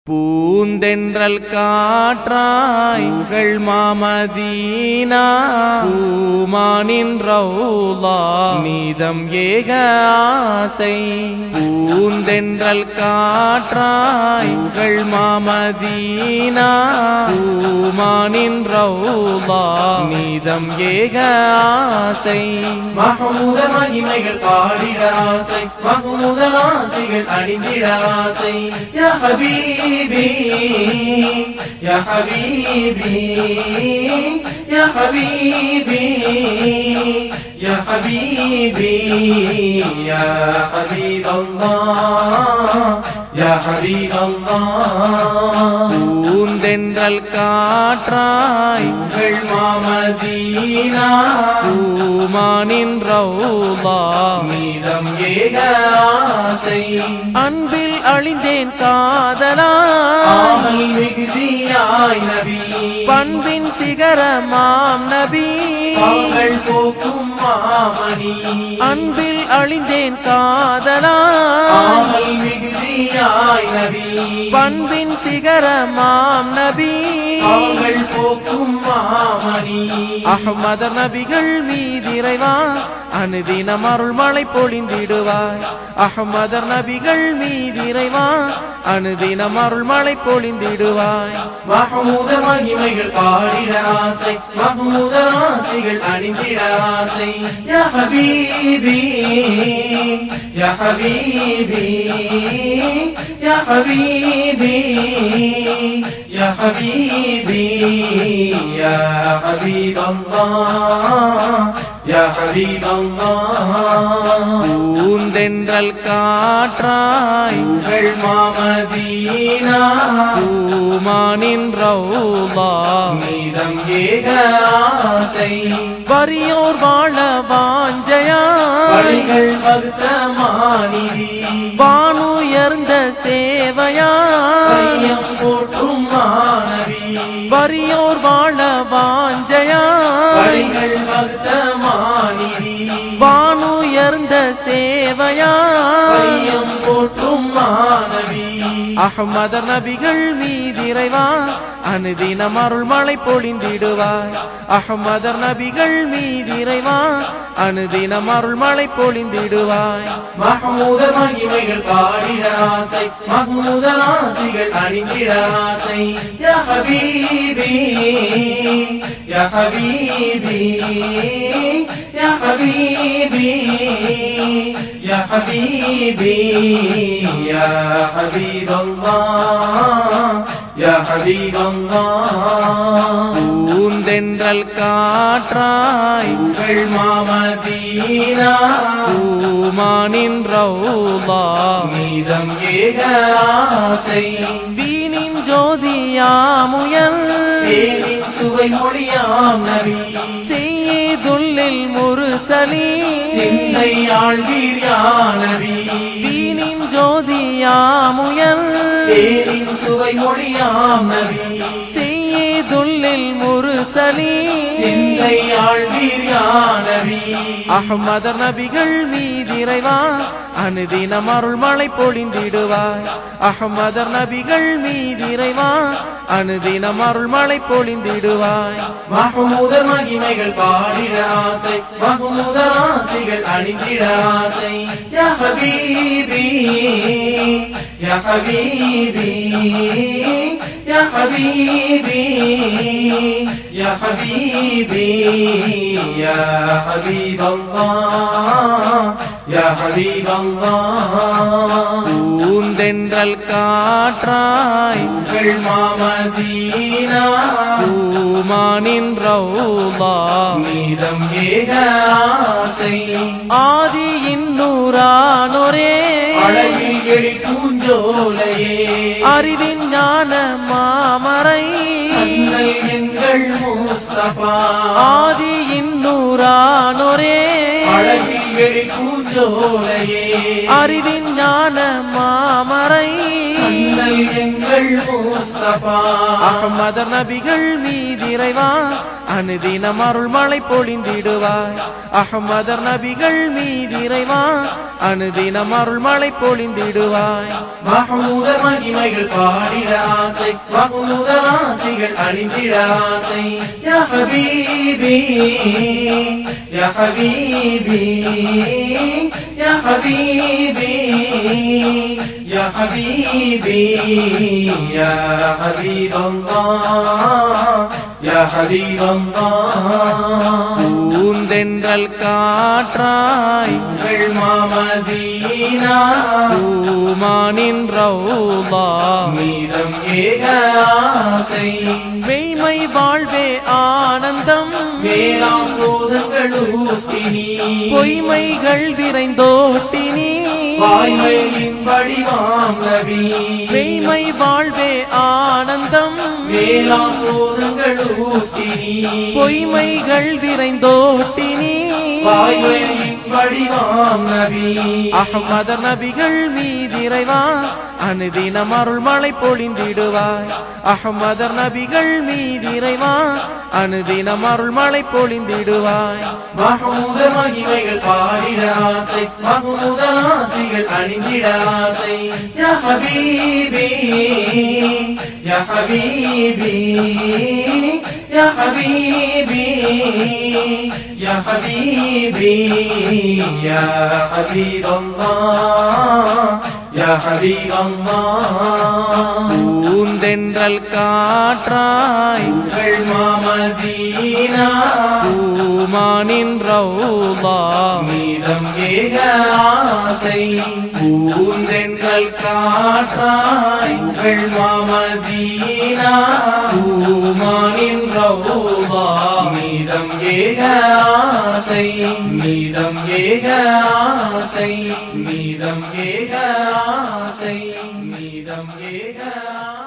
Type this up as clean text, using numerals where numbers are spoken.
பூந்தென்றல் காற்றாய் உங்கள் மாமதீனா பூமானின் ரௌலா நீதம் ஏக ஆசை. பூந்தென்றல் காற்றாய் உங்கள் மாமதீனா பூமானின் ரௌலா நீதம் ஏக ஆசை. மஹ்மூதர் மகிமைகள் பாடிட ஆசை, மஹ்மூதர் ஆசைகள் அணிந்திட ஆசை. யா ஹபீபி யா ஹபீபி யா ஹபீபி யா ஹபீபி யா ஹபீபல்லாஹ் யா ஹபீபல்லாஹ். பூந்தென்றல் காற்றாய் உங்கள் மாமதீனா பூமானின் ரௌலா மீதம் ஏக ஆசை. அன்பில் அழிந்தேன் காதலா ஆமல் மிகுதியாய் நபி, பண்பின் சிகரமாம் நபி. பாவங்கள் போக்கும் மாமணி, அன்பில் அழிந்தேன் காதலா ஆமல் மிகுதியாய் நபி, பண்பின் சிகரமாம் நபி. பாவங்கள் போக்கும் மாமணி. அஹ்மதர் நபிகள் மீதிறைவா அனுதினம் அருள் மழை பொழிந்திடுவாய். அஹ்மதர் நபிகள் மீதிறைவா அனுதினம் அருள் மழை பொழிந்திடுவாய். மஹ்மூதர் மகிமைகள் பாடிட ஆசை, மஹ்மூதர் ஆசைகள் அணிந்திட ஆசை. யா ஹபீபி யா ஹபீபி யா ஹபீபி யா ஹபீபி யா ஹபீபல்லாஹ் யா ஹபீபல்லாஹ். பூந்தென்றல் காற்றாய் உங்கள் மாமதீனா பூமானின் ரௌலா மீதம் ஏக ஆசை. வறியோர் வாழ வாஞ்சையா வழிகள் வகுத்த மாநிதி, வானுயர்ந்த சேவையா கையம் போற்றும் மாணவி. வறியோர் வாழ வாஞ்சையா வழிகள் வகுத்த மாநிதி, வானுயர்ந்த சேவையா கையம் போற்றும் மாணவி. அஹ்மதர் நபிகள் மீதிறைவா அனுதினம் அருள் மழை பொழிந்திடுவாய். அஹ்மதர் நபிகள் மீதிறைவா அனுதினம் அருள் மழை பொழிந்திடுவாய். மஹ்மூதர் மகிமைகள் பாடிட ஆசை, மஹ்மூதர் ஆசைகள் அணிந்திட ஆசை. யா ஹபீபி யா ஹபீபி யா ஹபீபி யா ஹபீபி யா ஹபீபல்லாஹ் யா ஹபீபல்லாஹ். பூந்தென்றல் காற்றாய் உங்கள் மாமதீனா பூமானின் ரௌலா மீதம் ஏக ஆசை. வீணின் ஜோதியாமுயல் தேனின் சுவை மொழியாம் நபி, செய்துள்ளில் முருசலி சிந்தை ஆழ்வீர் யா நபி. வீணின் ஜோதியாமுயல் தேனின் சுவை மொழியாம் நபி, செய்துள்ளில் முருசலி சிந்தை ஆழ்வீர் யா நபி. அஹ்மதர் நபிகள் மீதிறைவா அனுதினம் அருள் மழை பொழிந்திடுவாய். அஹ்மதர் நபிகள் மீதிறைவா அனுதினம் அருள் மழை பொழிந்திடுவாய். மஹ்மூதர் மகிமைகள் பாடிட ஆசை, மஹ்மூதர் ஆசைகள் அணிந்திட ஆசை. யா ஹபீபி யா ஹபீபி யா ஹபீபி யா ஹபீபி யா ஹபீபல்லாஹ் யா ஹபீபல்லாஹ். பூந்தென்றல் காற்றாய் உங்கள் மாமதீனா பூமானின் ரௌலா மீதம் ஏக ஆசை. ஆதியின் நூறானோரே அழகில் எழி பூஞ்சோலையே, அறிவின் ஞான மாமரை அண்ணல் எங்கள் முஸ்தபா. ஆதியின் நூறானோரே அழகில் எழி பூஞ்சோலையே, அறிவின் ஞான மாமரை அண்ணல் எங்கள் முஸ்தபா அஹ்மதர் நபிகள் மீதிறைவா அனுதினம் அருள் மழை பொழிந்திடுவாய் அஹ்மதர் நபிகள் மீதிறைவா அனுதினம் அருள் மழை பொழிந்திடுவாய் மஹமூதர் மகிமைகள் பாடிட ஆசை மஹமூதர் ஆசைகள் அணிந்திட ஆசை யா ஹபீபி யா ஹபீபி யா ஹபீபி யா ஹபீபி யா ஹபீபல்லாஹ் யா ஹபீபல்லாஹ் பூந்தென்றல் காற்றாய் உங்கள் மாமதீனா பூமானின் ரௌலா மீதம் ஏக ஆசை மெய்மை வாழ்வே ஆனந்தம் மேலாம் போதங்கள் ஊட்டினி பொய்மைகள் விரைந்தோட்டினி வாய்மையின் வடிவாம் நபி மெய்மை வாழ்வே ஆனந்தம் மேலாம் போதங்கள் ஊட்டினி பொய்மைகள் விரைந்தோட்டினி வாய்மையின் வடிவாம் நபி அஹ்மதர் நபிகள் மீதிறைவா அனுதினம் அருள் மழை பொழிந்திடுவாய் அஹ்மதர் நபிகள் மீதிறைவா அனுதினம் அருள் மழை பொழிந்திடுவாய் மஹமூதர் மகிமைகள் பாடிட ஆசை மஹமூதர் ஆசைகள் அணிந்திட ஆசை யா ஹபீபி யா ஹபீபி யா ஹபீபி யா ஹபீபி யா ஹபீபல்லாஹ் யா ஹபீபல்லாஹ் பூந்தென்றல் காற்றாய் உங்கள் மாமதீனா பூமானின் ரௌலா மீதம் ஏக ஆசை பூந்தென்றல் காற்றாய் உங்கள் மாமதீனா பூமானின் ரௌலா மீதம் ஏக ஆசை மீதம் ஏக ஆசை மீதம் ஏக ஆசை மீதம் ஏக ஆசை